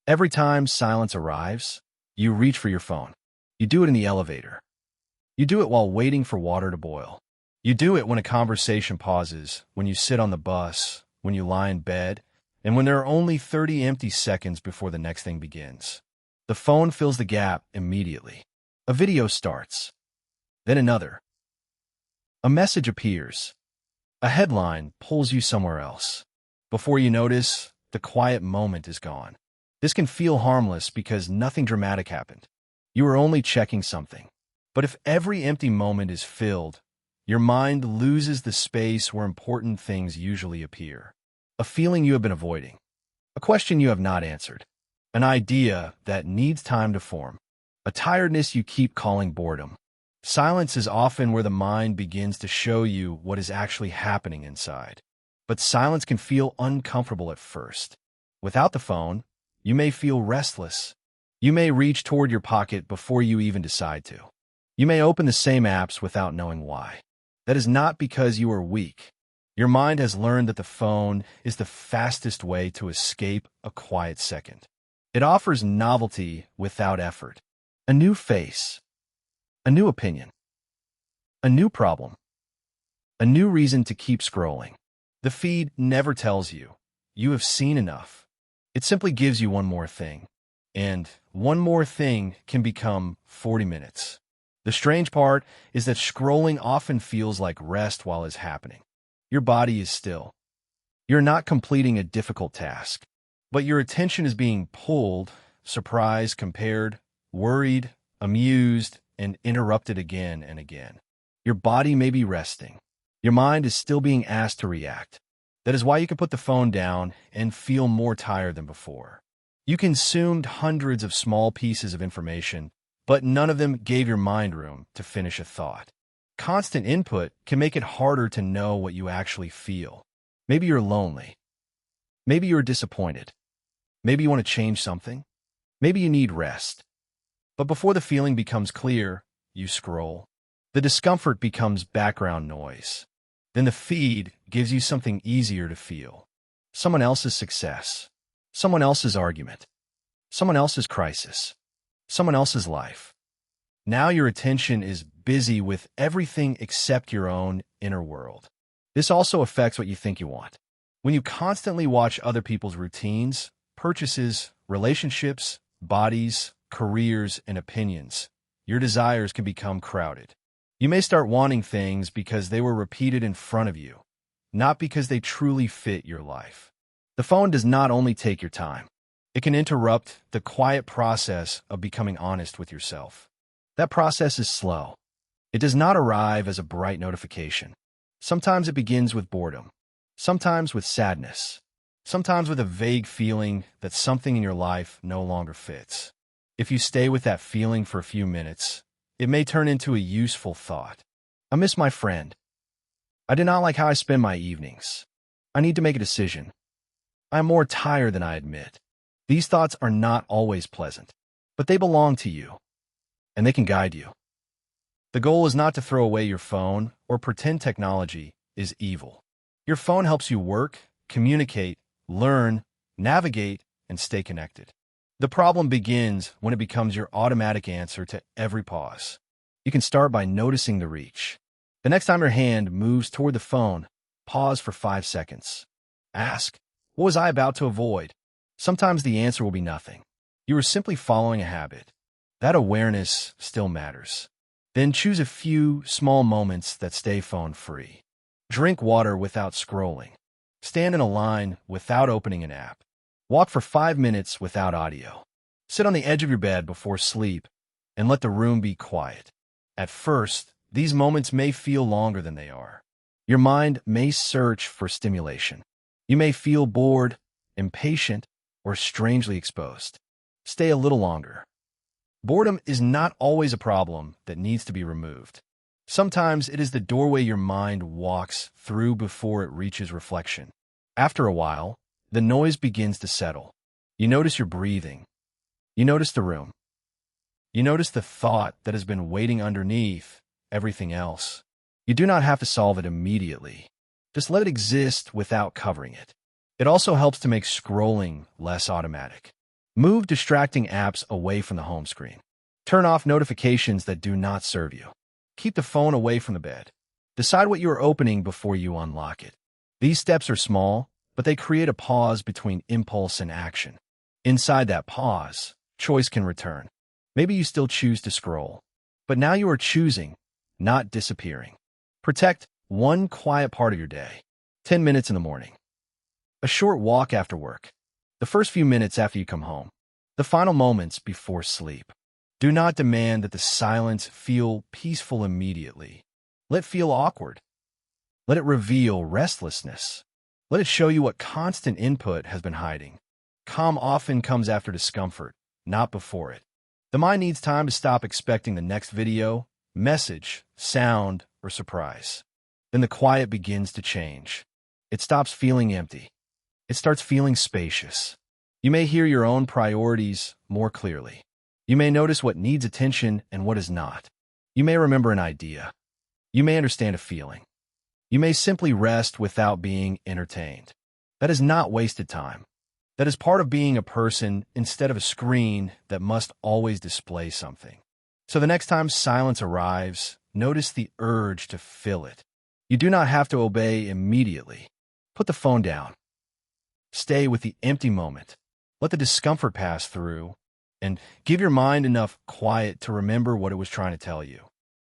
Every time silence arrives, you reach for your phone. You do it in the elevator. You do it while waiting for water to boil. You do it when a conversation pauses, when you sit on the bus, when you lie in bed, and when there are only 30 empty seconds before the next thing begins. The phone fills the gap immediately. A video starts. Then another. A message appears. A headline pulls you somewhere else. Before you notice, the quiet moment is gone. This can feel harmless because nothing dramatic happened. You were only checking something. But if every empty moment is filled, your mind loses the space where important things usually appear. A feeling you have been avoiding. A question you have not answered. An idea that needs time to form. A tiredness you keep calling boredom. Silence is often where the mind begins to show you what is actually happening inside. But silence can feel uncomfortable at first. Without the phone, you may feel restless. You may reach toward your pocket before you even decide to. You may open the same apps without knowing why. That is not because you are weak. Your mind has learned that the phone is the fastest way to escape a quiet second. It offers novelty without effort. A new face. A new opinion. A new problem. A new reason to keep scrolling. The feed never tells you, you have seen enough. It simply gives you one more thing. And one more thing can become 40 minutes. The strange part is that scrolling often feels like rest while it's happening. Your body is still. You're not completing a difficult task, but your attention is being pulled, surprised, compared, worried, amused, and interrupted again and again. Your body may be resting. Your mind is still being asked to react. That is why you can put the phone down and feel more tired than before. You consumed hundreds of small pieces of information, but none of them gave your mind room to finish a thought. Constant input can make it harder to know what you actually feel. Maybe you're lonely. Maybe you're disappointed. Maybe you want to change something. Maybe you need rest. But before the feeling becomes clear, you scroll. The discomfort becomes background noise. Then the feed gives you something easier to feel. Someone else's success. Someone else's argument. Someone else's crisis. Someone else's life. Now your attention is busy with everything except your own inner world. This also affects what you think you want. When you constantly watch other people's routines, purchases, relationships, bodies, careers, and opinions, your desires can become crowded. You may start wanting things because they were repeated in front of you, not because they truly fit your life. The phone does not only take your time. It can interrupt the quiet process of becoming honest with yourself. That process is slow. It does not arrive as a bright notification. Sometimes it begins with boredom, sometimes with sadness, sometimes with a vague feeling that something in your life no longer fits. If you stay with that feeling for a few minutes, it may turn into a useful thought. I miss my friend. I do not like how I spend my evenings. I need to make a decision. I am more tired than I admit. These thoughts are not always pleasant, but they belong to you, and they can guide you. The goal is not to throw away your phone or pretend technology is evil. Your phone helps you work, communicate, learn, navigate, and stay connected. The problem begins when it becomes your automatic answer to every pause. You can start by noticing the reach. The next time your hand moves toward the phone, pause for 5 seconds. Ask, what was I about to avoid? Sometimes the answer will be nothing. You are simply following a habit. That awareness still matters. Then choose a few small moments that stay phone-free. Drink water without scrolling. Stand in a line without opening an app. Walk for 5 minutes without audio. Sit on the edge of your bed before sleep and let the room be quiet. At first, these moments may feel longer than they are. Your mind may search for stimulation. You may feel bored, impatient, or strangely exposed. Stay a little longer. Boredom is not always a problem that needs to be removed. Sometimes it is the doorway your mind walks through before it reaches reflection. After a while, the noise begins to settle. You notice your breathing. You notice the room. You notice the thought that has been waiting underneath everything else. You do not have to solve it immediately. Just let it exist without covering it. It also helps to make scrolling less automatic. Move distracting apps away from the home screen. Turn off notifications that do not serve you. Keep the phone away from the bed. Decide what you are opening before you unlock it. These steps are small, but they create a pause between impulse and action. Inside that pause, choice can return. Maybe you still choose to scroll, but now you are choosing, not disappearing. Protect one quiet part of your day. 10 minutes in the morning. A short walk after work. The first few minutes after you come home. The final moments before sleep. Do not demand that the silence feel peaceful immediately. Let it feel awkward. Let it reveal restlessness. Let it show you what constant input has been hiding. Calm often comes after discomfort, not before it. The mind needs time to stop expecting the next video, message, sound, or surprise. Then the quiet begins to change. It stops feeling empty. It starts feeling spacious. You may hear your own priorities more clearly. You may notice what needs attention and what is not. You may remember an idea. You may understand a feeling. You may simply rest without being entertained. That is not wasted time. That is part of being a person instead of a screen that must always display something. So the next time silence arrives, notice the urge to fill it. You do not have to obey immediately. Put the phone down. Stay with the empty moment. Let the discomfort pass through, and give your mind enough quiet to remember what it was trying to tell you.